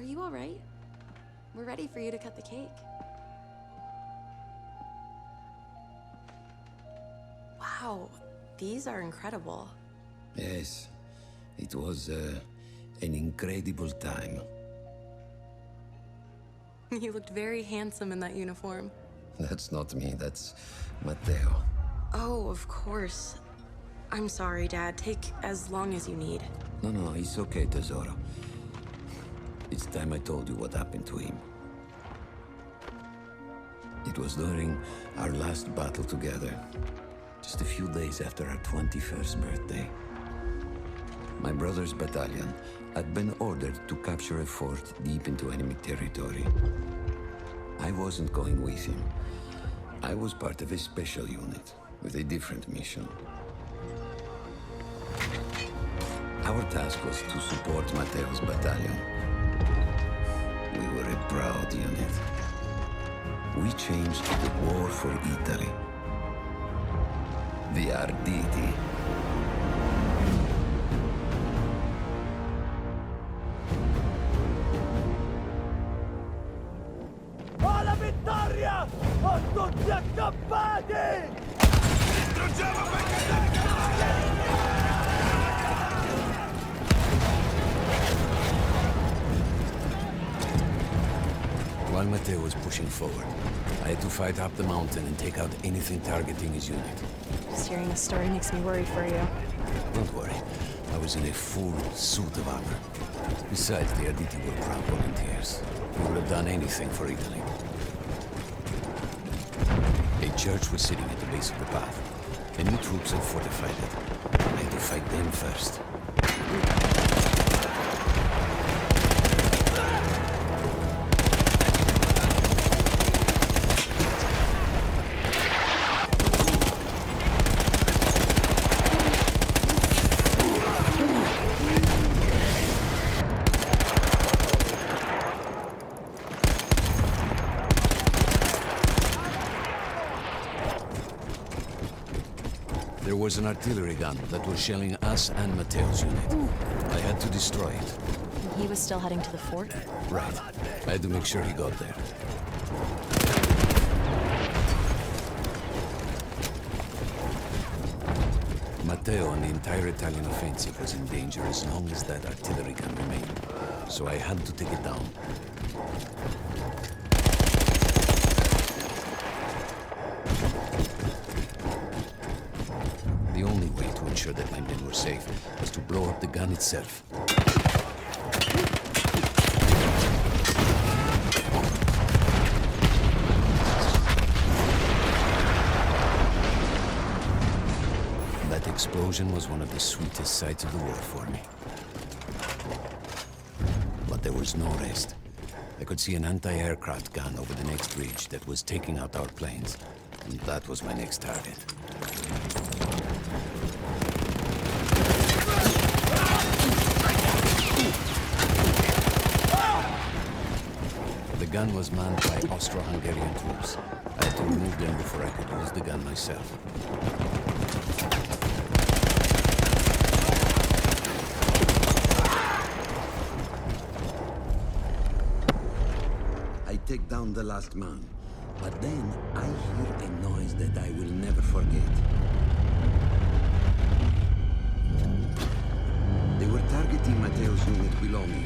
Are you all right? We're ready for you to cut the cake. Wow, these are incredible. Yes, it was an incredible time. You looked very handsome in that uniform. That's not me, that's Matteo. Oh, of course. I'm sorry, Dad. Take as long as you need. No, it's okay, Tesoro. It's time I told you what happened to him. It was during our last battle together, just a few days after our 21st birthday. My brother's battalion had been ordered to capture a fort deep into enemy territory. I wasn't going with him. I was part of a special unit with a different mission. Our task was to support Matteo's battalion. We were a proud unit. We changed the war for Italy. The Arditi. Alla vittoria! Ho tutti accampati! Distruggiamo quel While Matteo was pushing forward, I had to fight up the mountain and take out anything targeting his unit. Just hearing the story makes me worried for you. Don't worry, I was in a full suit of armor. Besides, the Arditi were proud volunteers. We would have done anything for Italy. A church was sitting at the base of the path. Enemy troops had fortified it. I had to fight them first. There was an artillery gun that was shelling us and Matteo's unit. I had to destroy it. He was still heading to the fort? Right. I had to make sure he got there. Matteo and the entire Italian offensive was in danger as long as that artillery gun remained. So I had to take it down. The only way to ensure that my men were safe was to blow up the gun itself. That explosion was one of the sweetest sights of the war for me. But there was no rest. I could see an anti-aircraft gun over the next ridge that was taking out our planes. And that was my next target. The gun was manned by Austro-Hungarian troops. I had to remove them before I could use the gun myself. I take down the last man, but then I hear a noise that I will never forget. They were targeting Matteo's unit below me,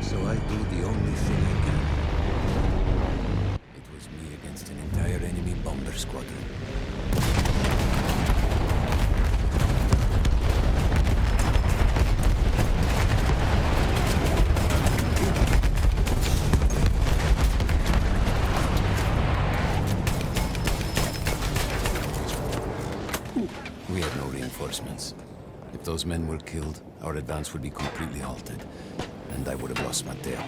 so I do the only thing I can. It was me against an entire enemy bomber squadron. We had no reinforcements. If those men were killed, our advance would be completely halted, and I would have lost Matteo.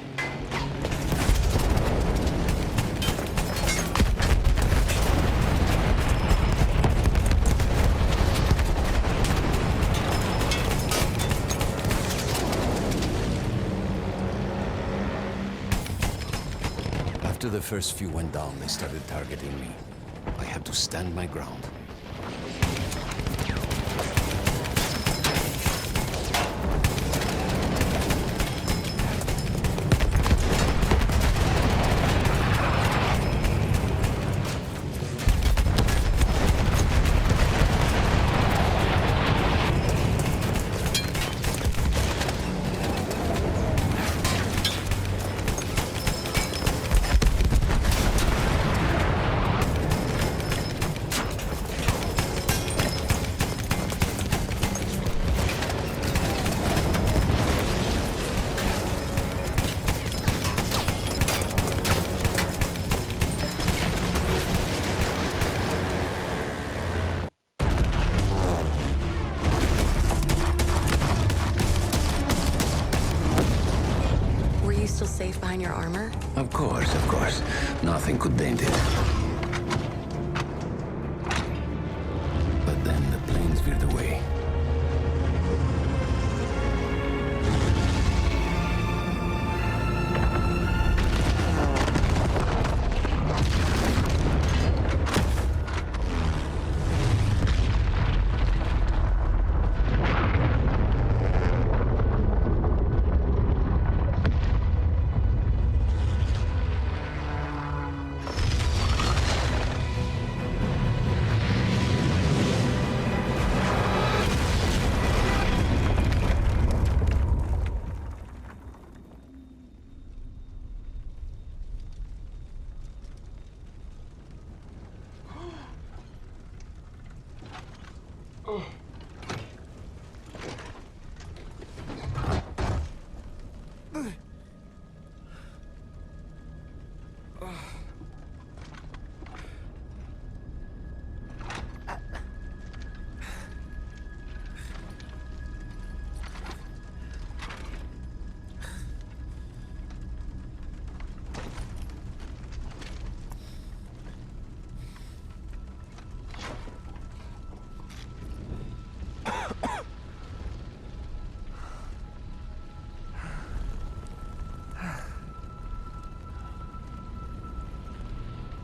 After the first few went down, they started targeting me. I had to stand my ground. your armor? Of course, of course. Nothing could dent it. But then the planes veered away.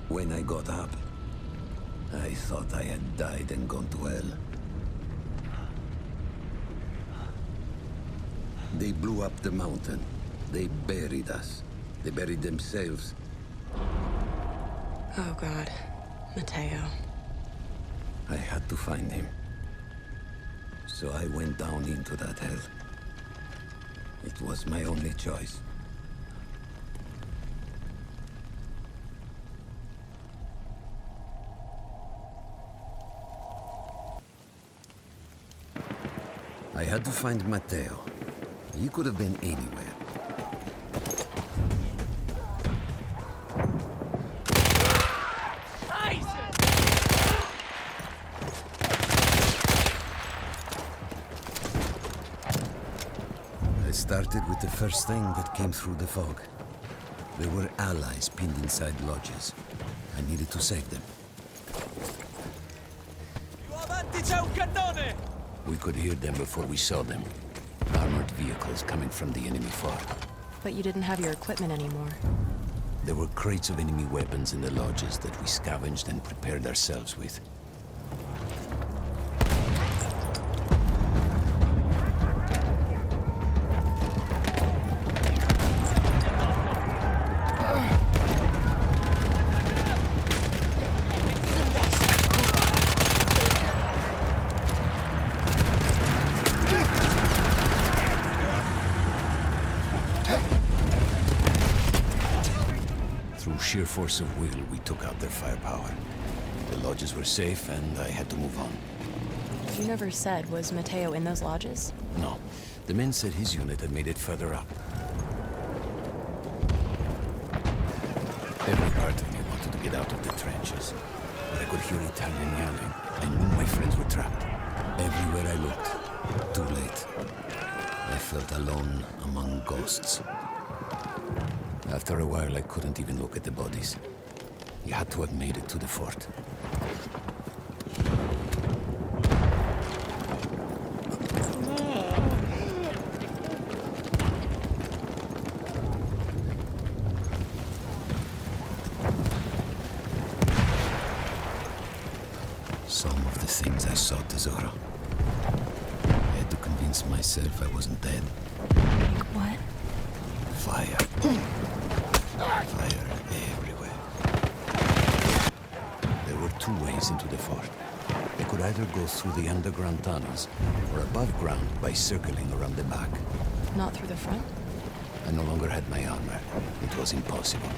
When I got up, I thought I had died and gone to hell. They blew up the mountain. They buried us. They buried themselves. Oh God, Mateo. I had to find him. So I went down into that hell. It was my only choice. I had to find Mateo. He could have been anywhere. I started with the first thing that came through the fog. There were allies pinned inside lodges. I needed to save them. Più avanti c'è un cannone! We could hear them before we saw them. Armored vehicles coming from the enemy fort. But you didn't have your equipment anymore. There were crates of enemy weapons in the lodges that we scavenged and prepared ourselves with. Through sheer force of will, we took out their firepower. The lodges were safe, and I had to move on. You never said, was Mateo in those lodges? No, the men said his unit had made it further up. Every part of me wanted to get out of the trenches, but I could hear Italian yelling. I knew my friends were trapped. Everywhere I looked, too late. I felt alone among ghosts. After a while, I couldn't even look at the bodies. You had to have made it to the fort. Some of the things I saw, Tesoro. I had to convince myself I wasn't dead. Like what? Fire. Fire everywhere. There were two ways into the fort. I could either go through the underground tunnels, or above ground by circling around the back. Not through the front? I no longer had my armor. It was impossible.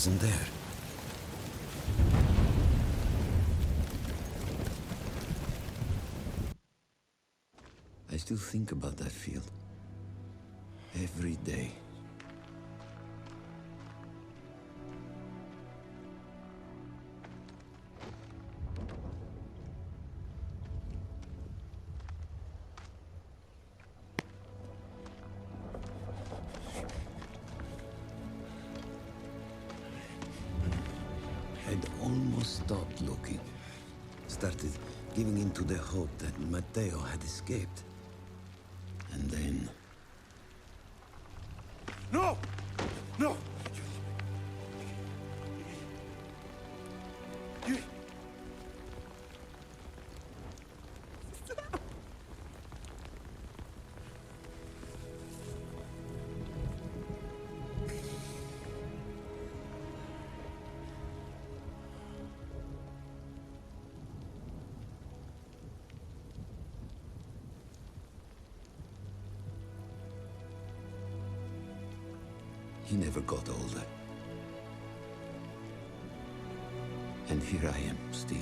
wasn't there. I still think about that field. Every day. I'd almost stopped looking. Started giving in to the hope that Matteo had escaped. And then... No! No! He never got older. And here I am, still.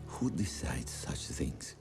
Who decides such things?